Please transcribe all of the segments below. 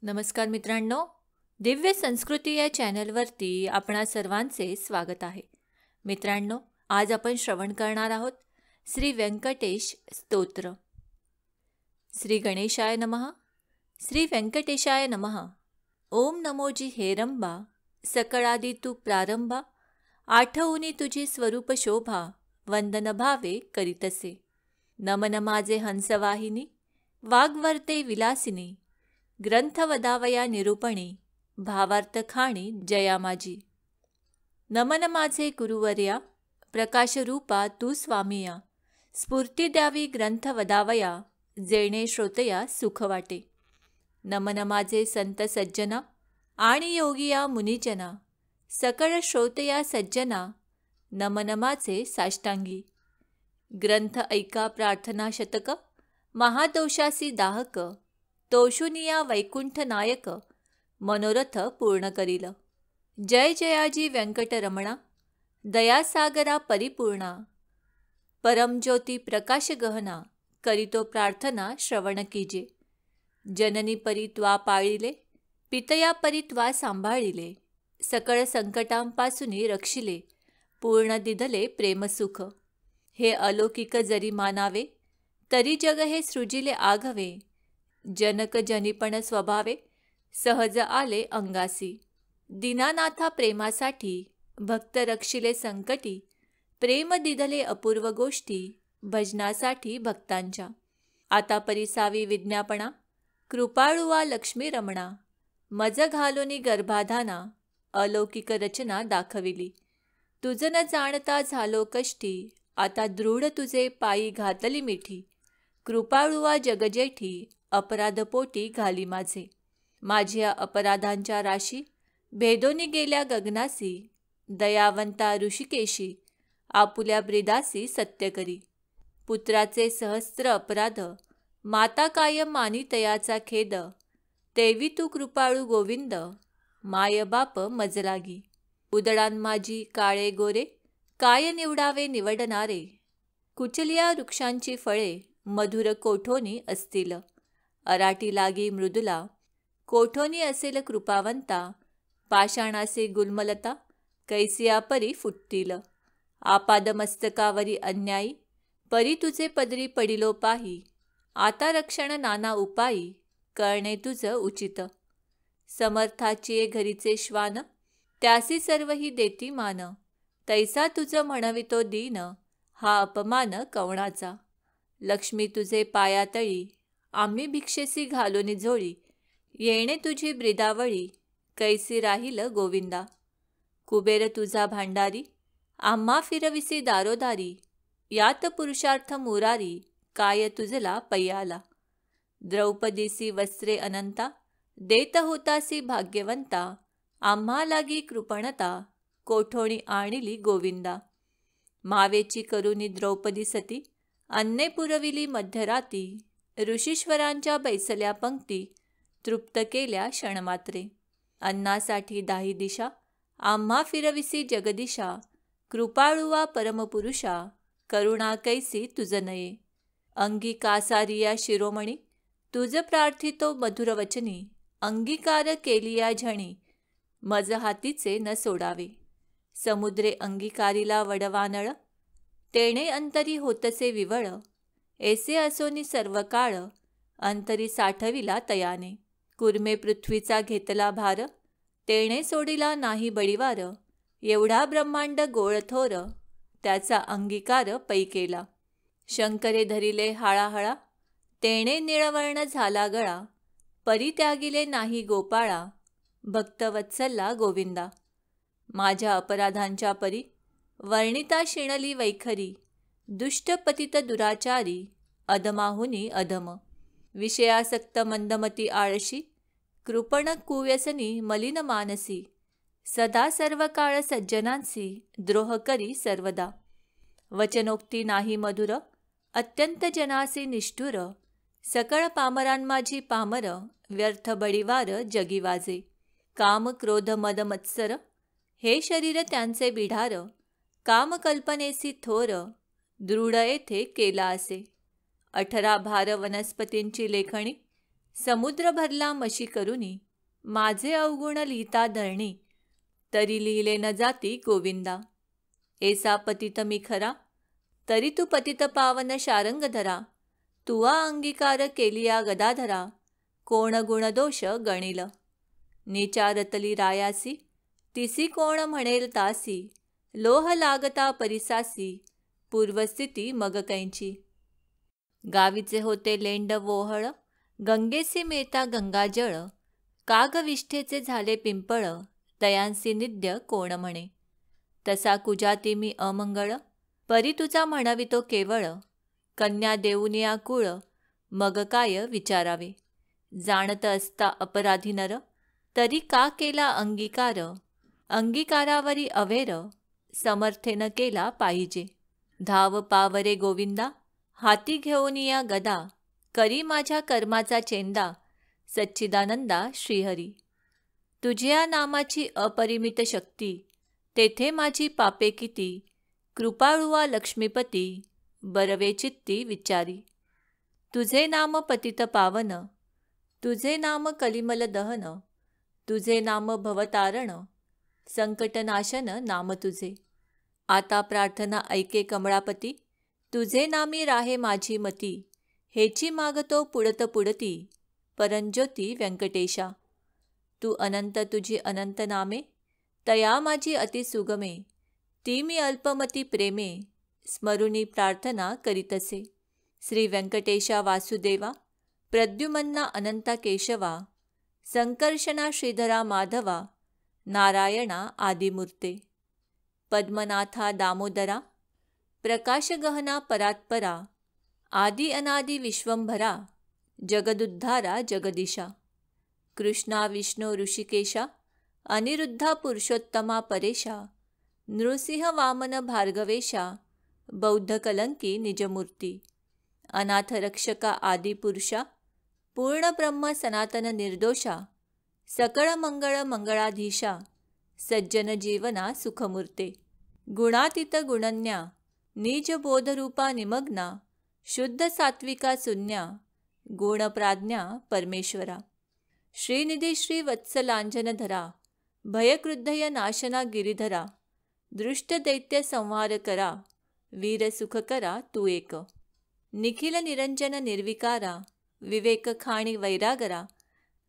नमस्कार मित्रांनो, दिव्य संस्कृती या चॅनलवरती आपणा सर्वांचे स्वागत आहे. मित्रांनो, आज आपण श्रवण करणार आहोत श्री व्यंकटेश स्तोत्र. श्री गणेशाय नमः. श्री व्यंकटेशाय नमः. ओम नमोजी हेरंबा, सकळादी तू प्रारंभा, आठवुनी तुझी स्वरूप शोभा, वंदन भावे करीतसे. नमन माझे हंसवाहिनी, वाग्वर्ते विलासिनी, ग्रंथ वदावया निरूपणी, भावार्थ खाणी जया माझी. नमन माझे गुरुवर्या, प्रकाशरूपा तू स्वामिया, स्फूर्ती द्यावी ग्रंथ वदावया, जेणे श्रोतया सुख वाटे. नमन माझे संत सज्जना आणि योगिया मुनिजना, सकळ श्रोतया सज्जना, नमन माझे साष्टांगी. ग्रंथ ऐका प्रार्थना शतक, महादोषासी दाहक, तोषुनिया वैकुंठ नायक, मनोरथ पूर्ण करील. जय जयाजी व्यंकटरमणा, दयासागरा परिपूर्णा, परमज्योती प्रकाश गहना, करीतो प्रार्थना श्रवण कीजे. जननी परी त्वा पाळिले, पितया परी त्वा सांभाळिले, सकळ संकटांपासून रक्षिले, पूर्ण दिधले प्रेमसुख. हे अलौकिक जरी मानावे, तरी जग हे सृजिले आघवे, जनक जनिपण स्वभावे, सहज आले अंगासी. दीनानाथा प्रेमासाठी, भक्त रक्षिले संकटी, प्रेम दिधले अपूर्व गोष्टी, भजनासाठी भक्तांच्या. आता परिसावी विज्ञापना, कृपाळुवा लक्ष्मी रमणा, मज घालोनी गर्भाधाना, अलौकिक रचना दाखविली. तुझ न जाणता झालो कष्टी, आता दृढ तुझे पायी घातली मिठी. कृपाळुवा जगजेठी, अपराधपोटी घाली माझे. माझ्या अपराधांच्या राशी, भेदोनी गेल्या गगनासी, दयावंता ऋषिकेशी, आपुल्या ब्रिदासी सत्य करी. पुत्राचे सहस्त्र अपराध, माता कायम मानी तयाचा खेद, तेवी तू कृपाळू गोविंद, माय बाप मज लागी. उदडान माझी काळे गोरे, काय निवडावे निवडणारे, कुचलिया वृक्षांची फळे, मधुर कोठोनी असतील. अराटी लागी मृदुला, कोठोनी असेल कृपावंता, पाषाणासे गुलमलता, कैसिया परी फुटतील. आपादमस्तकावरी अन्यायी, परी तुझे पदरी पडिलो पाही, आता रक्षण नाना उपायी, करणे तुझ उचित. समर्थाची घरीचे श्वान, त्यासी सर्वही देती मान, तैसा तुझ म्हणवितो दीन, हा अपमान कवणाचा. लक्ष्मी तुझे पायातळी, आम्ही भिक्षेसी घालोनी झोळी, येणे तुझी ब्रिदावळी, कैसी राहील गोविंदा. कुबेर तुझा भांडारी, आम्हा फिरविसी दारोदारी, यात पुरुषार्थ मुरारी, काय तुझला पय्याला. द्रौपदीसी वस्त्रे अनंता, देत होतासी भाग्यवंता, आम्हा लागी कृपणता, कोठोणी आणिली गोविंदा. मावेची करुनी द्रौपदी सती, अन्ने पुरविली मध्यराती, ऋषीश्वरांच्या बैसल्या पंक्ती, तृप्त केल्या क्षणमात्रे. अन्नासाठी दाही दिशा, आम्हा फिरविसी जगदिशा, कृपाळुवा परमपुरुषा, करुणा कैसी तुझ नये. अंगिकासारिया शिरोमणी, तुझ प्रार्थितो मधुर वचनी, अंगीकार केलिया झणी, मज हातीचे न सोडावे. समुद्रे अंगीकारिला वडवानळ, तेणे अंतरी होतसे विवळ, ऐसे असोनी सर्व काळ, अंतरी साठविला तयाने. कुर्मे पृथ्वीचा घेतला भार, तेणे सोडिला नाही बळीवार, एवढा ब्रह्मांड गोळथोर, त्याचा अंगीकार पै केला. शंकरे धरिले हाळाहळा, तेणे निळवर्ण झाला गळा, परित्यागिले नाही गोपाळा, भक्तवत्सला गोविंदा. माझ्या अपराधांच्या परी, वर्णिता शिणली वैखरी, दुष्ट पतित दुराचारी, अधमाहुनी अधम. विषयासक्त मंदमती आळशी, कृपण कुव्यसनी मलिन मानसी, सदा सर्व काळ सज्जनांसी, द्रोह करी सर्वदा. वचनोक्ती नाही मधुर, अत्यंत जनासी निष्ठुर, सकळ पामरान माझी पामर, व्यर्थ बळीवार जगी वाजे. काम क्रोध मद मत्सर, हे शरीर त्यांचे बिढार, काम कल्पनेसी थोर, दृढ येथे केला असे. 18 भार वनस्पतींची लेखणी, समुद्र भरला मशी करुनी, माझे अवगुण लिहिता धरणी, तरी लिहिले न जाती गोविंदा. ऐसा पतित मी खरा, तरी तू पतित पावन शारंग धरा. तुवा अंगीकार केलिया गदाधरा, कोण गुण दोष गणिल. निचारतली रायासी, तिसी कोण म्हणेल तासी. लोह लागता परिसासी, पूर्वस्थिती मग कैंची. गावीचे होते लेंड वोहळ, गंगेसी मिळता गंगाजळ. कागविष्ठेचे झाले पिंपळ, तयांसी निद्य कोण म्हणे. तसा कुजाती मी अमंगळ, परी तुझा म्हणवितो केवळ. कन्या देऊनिया कुळ, मग काय विचारावे. जाणत असता अपराधी नर, तरी का केला अंगीकार. अंगीकारावरी अवेर, समर्थेन केला पाहिजे. धाव पावरे गोविंदा, हाती घेऊनिया गदा. करी माझ्या कर्माचा चेंदा, सच्चिदानंदा श्रीहरी. तुझ्या नामाची अपरिमित शक्ती, तेथे माझी पापे किती. कृपाळुवा लक्ष्मीपती, बरवे चित्ती विचारी. तुझे नाम पतित पावन, तुझे नाम कलिमल दहन. तुझे नाम भवतारण, संकटनाशन नाम तुझे. आता प्रार्थना ऐके कमळापती, तुझे नामी राहे माझी मती. हेची मागतो पुडत पुडती, परंज्योती व्यंकटेशा. तू अनंत तुझी अनंत नामे, तया माझी अति सुगमे. ती मी अल्पमती प्रेमे, स्मरुनी प्रार्थना करीतसे. श्री व्यंकटेशा वासुदेवा, प्रद्युमन्ना अनंता केशवा. संकर्षणा श्रीधरा माधवा, नारायणा आदिमूर्ते. पद्मनाथा दामोदरा, प्रकाशगहना परात्परा. आदि अनादि विश्वंभरा, जगदुद्धारा जगदीशा. कृष्णा विष्णू ऋषिकेशा, अनिरुद्धा पुरुषोत्तमा परेशा. नृसिंह वामन भार्गवेशा, बौद्ध कलंकी निजमूर्ती. अनाथ रक्षका आदिपुरुषा, पूर्ण ब्रह्म सनातन निर्दोषा. सकळ मंगळ मंगळाधीशा, सज्जन जीवना सुखमूर्ते. गुणातीत गुणन्या, निज बोधरूपा निमग्ना. शुद्ध सात्विका शून्या, गुणप्राज्ञा परमेश्वरा. श्रीनिधी श्री वत्सलांजनधरा, भयकृद्धय नाशना गिरिधरा. दृष्ट दैत्य संहार करा, वीर सुख करा तू एक. निखिल निरंजन निर्विकारा, विवेक खाणी वैरागरा.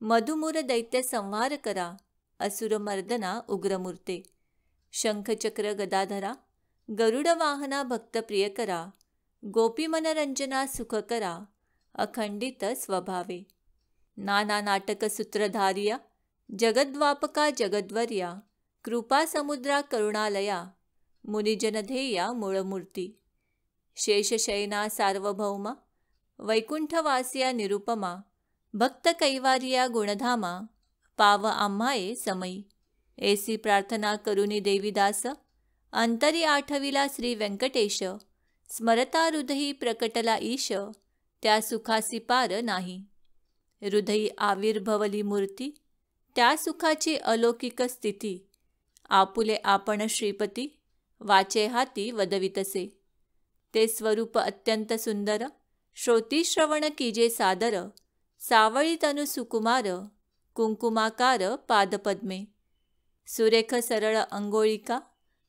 मधुमुर दैत्य संहार करा, असुर मर्दना उग्रमूर्ते. शंखचक्र गदाधरा, गरुड वाहना भक्त प्रियकरा. गोपी मनरंजना सुख करा, अखंडित स्वभावे. नाना नाटक सूत्रधारिया, जगद्वापका जगद्वर्या. कृपा समुद्रा करुणालया, मुनिजनधेया मूळमूर्ती. शेषशयना सार्वभौमा, वैकुंठवासिया निरुपमा. भक्त कैवारिया गुणधामा, पाव आम्हाये समयी. ऐसी प्रार्थना करुनी देवीदास, अंतरी आठविला श्री व्यंकटेश. स्मरता हृदयी प्रकटला ईश, त्या सुखासी पार नाही. हृदयी आविर्भवली मूर्ती, त्या सुखाची अलौकिक स्थिती. आपुले आपण श्रीपती, वाचे हाती वदवितसे. ते स्वरूप अत्यंत सुंदर, श्रोती श्रवण कीजे सादर. सावळी तनु सुकुमार, कुंकुमाकार पादपद्मे. सुरेख सरळ अंगोळिका,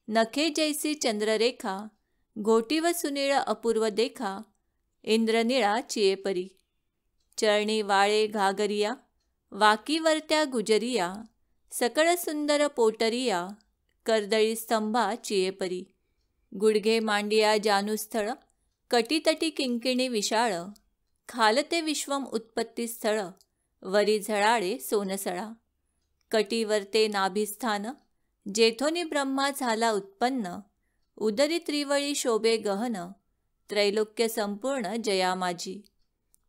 नखे जैसी चंद्ररेखा. घोटीव सुनीळ अपूर्व देखा, इंद्रनिळा चियेपरी. चरणी वाळे घागरिया, वाकीवरत्या गुजरिया. सकळ सुंदर पोटरिया, कर्दळी स्तंभा चियेपरी. गुडघे मांडिया जानुस्थळ, कटीतटी किंकिणी विशाळ. खालते विश्वम उत्पत्ती स्थळ, वरी झळाळे सोनसळा. कटीवरते नाभिस्थान, जेथोनी ब्रह्मा झाला उत्पन्न. उदरी त्रिवळी शोभे गहन, त्रैलोक्य संपूर्ण जया माझी.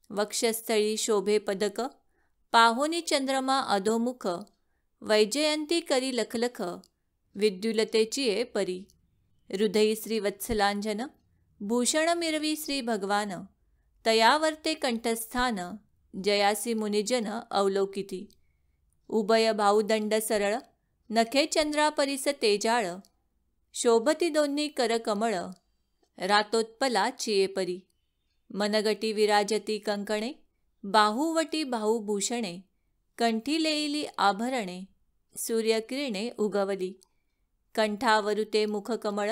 वक्षस्थळी शोभे पदक, पाहोनी चंद्रमा अधोमुख. वैजयंती करी लखलख, विद्युलतेची परी. हृदयी श्री वत्सलांजन, भूषण मिरवी श्री भगवान. तयावर्ते कंठस्थान, जयासी मुनिजन अवलोकिती. उभय भाऊदंड सरळ, नखे चंद्रापरिस तेजाळ. शोभती दोन्ही करकमळ, रातोत्पला चियेपरी. मनगटी विराजती कंकणे, बाहुवटी भाऊभूषणे, कंठी लेईली आभरणे, सूर्यकिरणे उगवली. कंठावरुते मुखकमळ,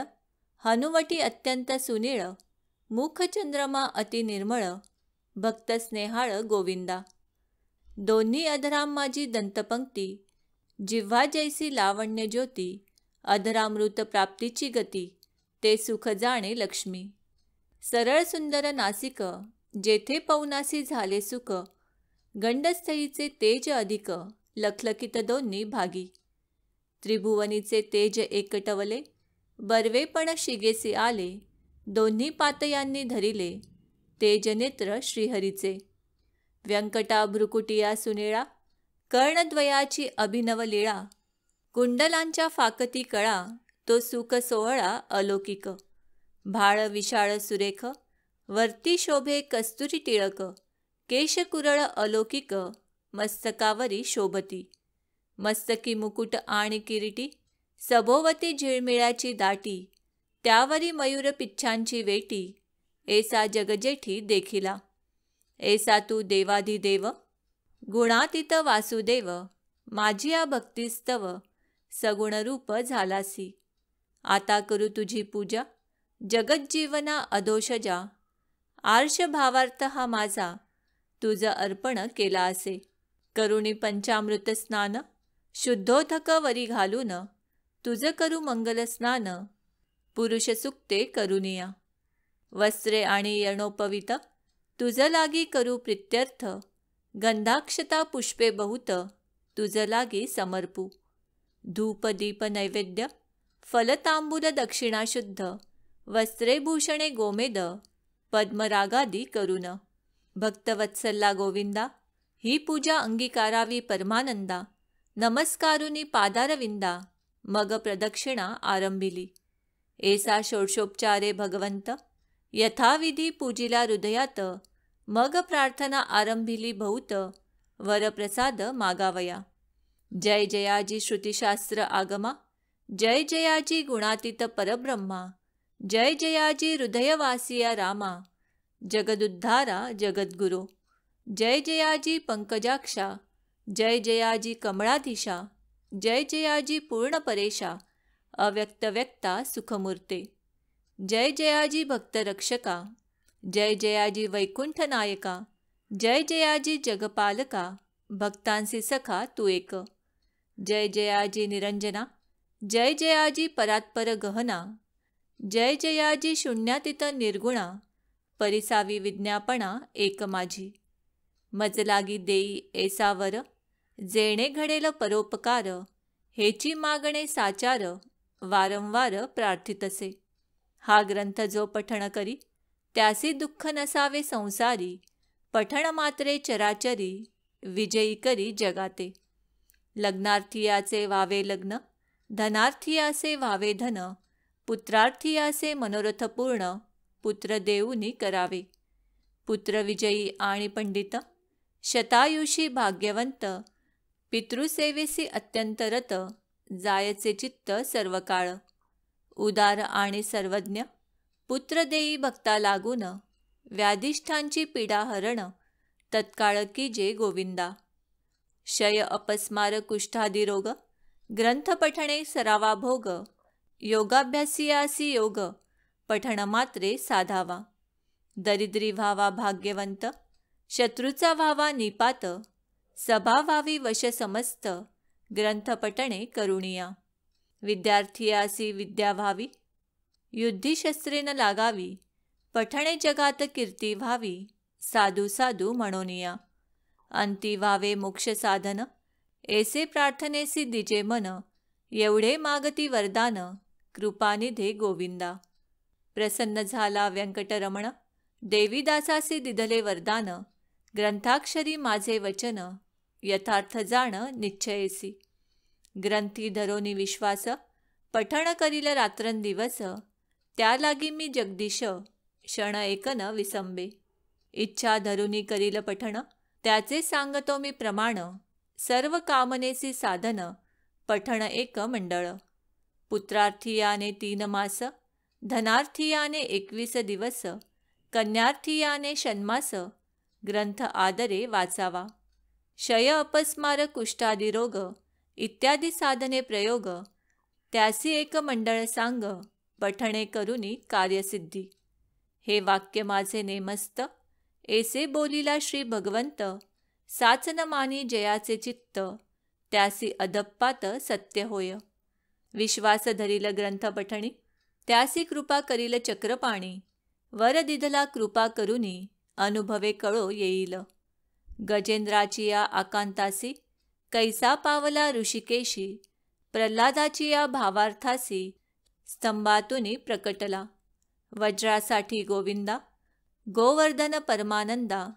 हनुवटी अत्यंत सुनीळ, मुखचंद्रमा अति निर्मळ, भक्त स्नेहाळ गोविंदा. दोन्ही अधराम माझी दंतपंक्ती, जिव्हा जैसी लावण्य ज्योती, अधरामृत प्राप्तीची गती, ते सुख जाणे लक्ष्मी. सरळ सुंदर नासिक, जेथे पौनासी झाले सुख, गंडस्थळीचे तेज अधिक, लखलखित दोन्ही भागी. त्रिभुवनीचे तेज एकटवले, बर्वेपण शिगेसी आले, दोन्ही पातयांनी धरिले, तेज नेत्र श्रीहरीचे. व्यंकटा भ्रुकुटिया सुनिळा, कर्णद्वयाची अभिनव लीळा, कुंडलांच्या फाकती कळा, तो सुख सोहळा अलौकिक. भाळ विशाळ सुरेख, वरती शोभे कस्तुरी टिळक, केश कुरळ अलौकिक, मस्तकावरी शोभती. मस्तकी मुकुट आणि किरीटी, सभोवती झिळमिळ्याची दाटी, त्यावरी मयूर पिच्छांची वेटी, ऐसा जगजेठी देखिला. ऐसा तू देवाधिदेव, गुणातीत वासुदेव, माझिया भक्तिस्तव, सगुण रूप झालासी. आता करू तुझी पूजा, जगज्जीवना अधोषजा, आर्ष भावार्थ हा माझा, तुझ अर्पण केला असे. करुणी पंचामृत स्नान, शुद्धोधक वरी घालून, तुझ करू मंगल स्नान, पुरुष सुक्ते करुनिया. वस्त्रे आणि यणोपवित, तुझ लागी करू प्रित्यर्थ, गंधाक्षता पुष्पे बहुत, तुझ लागी समर्पू. धूप दीप नैवेद्य, फलतांबूल दक्षिणा शुद्ध, वस्त्रे भूषणे गोमेद, पद्मरागादी करुण. भक्तवत्सला गोविंदा, ही पूजा अंगीकारावी परमानंदा, नमस्कारुनी पादारविंदा, मग प्रदक्षिणा आरंभिली. ऐसा षोडशोपचारे भगवंत, यथाविधी पूजिला हृदयात, मग प्रार्थना आरंभिली बहुत, वरप्रसाद मागावया. जय जयाजी श्रुतिशास्त्र आगमा, जय जयाजी गुणातीत परब्रह्मा, जय जयाजी हृदयवासिया रामा, जगदुद्धारा जगद्गुरो. जय जयाजी पंकजाक्षा, जय जयाजी कमळाधीशा, जय जयाजी पूर्णपरेशा, अव्यक्तव्यक्ता सुखमूर्ते. जय जयाजी भक्तरक्षका, जय जयाजी वैकुंठ नायका, जय जयाजी जगपालका, भक्तांसी सखा तू एक. जय जयाजी निरंजना, जय जयाजी परात्पर गहना, जय जयाजी शून्यातीत निर्गुणा, परिसावी विज्ञापना एक माझी. मजलागी देई ऐसावर, जेणे घडेल परोपकार, हेची मागणे साचार, वारंवार प्रार्थितसे. हा ग्रंथ जो पठण करी, त्यासी दुःख नसावे संसारी, पठण मात्रे चराचरी, विजयी करी जगाते. लग्नार्थीयाचे व्हावे लग्न, धनार्थीयाचे व्हावे धन, पुत्रार्थीयाचे मनोरथ पूर्ण, पुत्र देऊनी करावे. पुत्र विजयी आणि पंडित, शतायुषी भाग्यवंत, पितृसेवेसी अत्यंत रत, जायचे चित्त सर्व काळ. उदार आणि सर्वज्ञ, पुत्र देई भक्ता लागून, व्याधिष्ठांची पीडा हरण, तत्काळ की जे गोविंदा. क्षय अपस्मार कुष्ठादी रोग, ग्रंथ पठणे सरावा भोग, योगाभ्यासियासी योग, पठण मात्रे साधावा. दरिद्री व्हावा भाग्यवंत, शत्रूचा व्हावा निपात, सभा व्हावी वश समस्त, ग्रंथ पठणे करुणिया. विद्यार्थीयासी विद्या व्हावी, युद्धिशस्त्रेन लागावी, पठणे जगात कीर्ती व्हावी, साधू साधू म्हणोनिया. अंती व्हावे मोक्ष साधन, ऐसे प्रार्थनेसी दिजे मन, एवढे मागती वरदान, कृपानिधे गोविंदा. प्रसन्न झाला व्यंकटरमण, देवीदासासी दिधले वरदान, ग्रंथाक्षरी माझे वचन, यथार्थ जाण निश्चयेसी. ग्रंथी धरोनी विश्वास, पठण करील रात्रंदिवस, त्या लागी मी जगदीश, क्षण एक न विसंबे. इच्छा धरुनी करील पठण, त्याचे सांगतो मी प्रमाण, सर्व कामनेसी साधन, पठण एक मंडळ. पुत्रार्थीयाने 3 मास, धनार्थीयाने 21 दिवस, कन्यार्थीयाने षण्मास, ग्रंथ आदरे वाचावा. क्षय अपस्मार कुष्ठादी रोग इत्यादी साधने प्रयोग त्यासी एक मंडळ सांग पठणे करुनी कार्यसिद्धी. हे वाक्य माझे नेमस्त ऐसे बोलिला श्री भगवंत. साच न मानी जयाचे चित्त त्यासी अधप्पात सत्य होय. विश्वास धरील ग्रंथ पठणी त्यासी कृपा करील चक्रपाणी. वर दिधला कृपा करुनी अनुभवे कळो येईल. गजेंद्राची या आकांतासी कैसा पावला ऋषिकेशी. प्रल्हादाची या भावार्थासी स्तंभातुनी प्रकटला. वज्रासाठी गोविंदा गोवर्धन परमानंदा.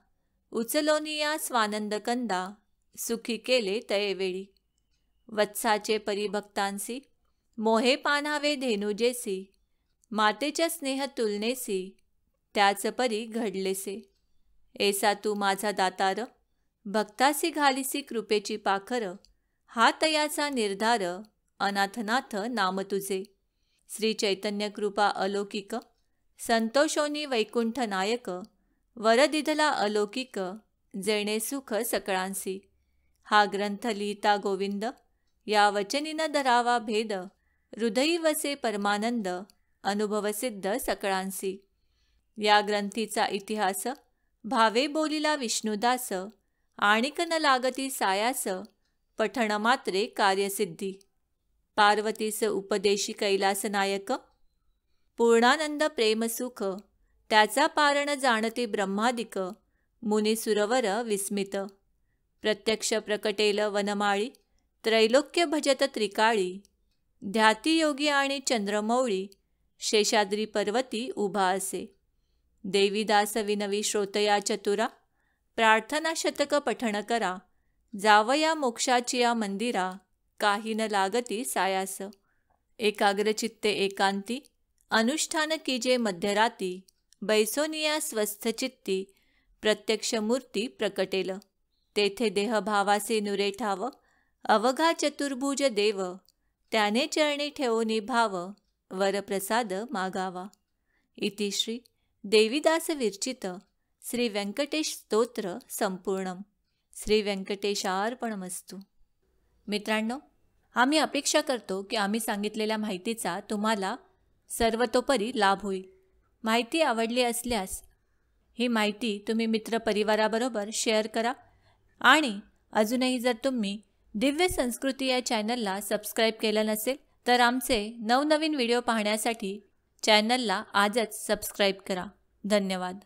उचलोनिया स्वानंद कंदा सुखी केले तयेवेळी. वत्साचे परिभक्तांसी मोहे पान्हावे धेनुजेसी. मातेच्या स्नेह तुलनेसी त्याच परी घडलेसे. ऐसा तू माझा दातार भक्तासी घालिसी कृपेची पाखर. हा तयाचा निर्धार अनाथनाथ नाम तुझे. श्री चैतन्य कृपा अलौकिक संतोषोनी वैकुंठ नायक. वर दिधला अलौकिक जेणे सुख सकळांसी. हा ग्रंथ लिहिता गोविंद या वचनीन धरावा भेद. हृदयी वसे परमानंद अनुभवसिद्ध सकळांसी. या ग्रंथीचा इतिहास भावे बोलिला विष्णुदास. आणिक न लागती सायास पठण मात्रे कार्यसिद्धी. पार्वतीस उपदेशी कैलास नायक. पूर्णानंद प्रेमसुख त्याचा पारण जाणते ब्रह्मादिक. मुनी सुरवर विस्मित. प्रत्यक्ष प्रकटेल वनमाळी. त्रैलोक्य भजत त्रिकाळी. ध्याती योगी आणि चंद्रमौळी शेषाद्री पर्वती उभा असे. देवीदास विनवी श्रोतया चतुरा. प्रार्थना शतक पठण करा. जावया मोक्षाची या मंदिरा. काही न लागती सायास. एकाग्रचित्ते एकांती अनुष्ठान कीजे मध्यराती. बैसोनिया स्वस्थ चित्ती प्रत्यक्ष मूर्ती प्रकटेल. तेथे देहभावासे नुरे ठाव. अवघा चतुर्भुज देव त्याने चरणी ठेवोनी भाव. वरप्रसाद मागावा. इति श्री देवीदास विरचित श्री व्यंकटेश स्तोत्र संपूर्णम. श्री व्यंकटेशार्पणमस्तु. मित्रांनो, आम्ही अपेक्षा करतो की आम्ही सांगितलेल्या माहितीचा तुम्हाला सर्वतोपरी लाभ होईल. माहिती आवडली असल्यास ही माहिती तुम्ही मित्रपरिवाराबरोबर शेअर करा. आणि अजूनही जर तुम्ही दिव्य संस्कृती या चॅनलला सबस्क्राईब केलं नसेल तर आमचे नवनवीन व्हिडिओ पाहण्यासाठी चॅनलला आजच सबस्क्राईब करा. धन्यवाद.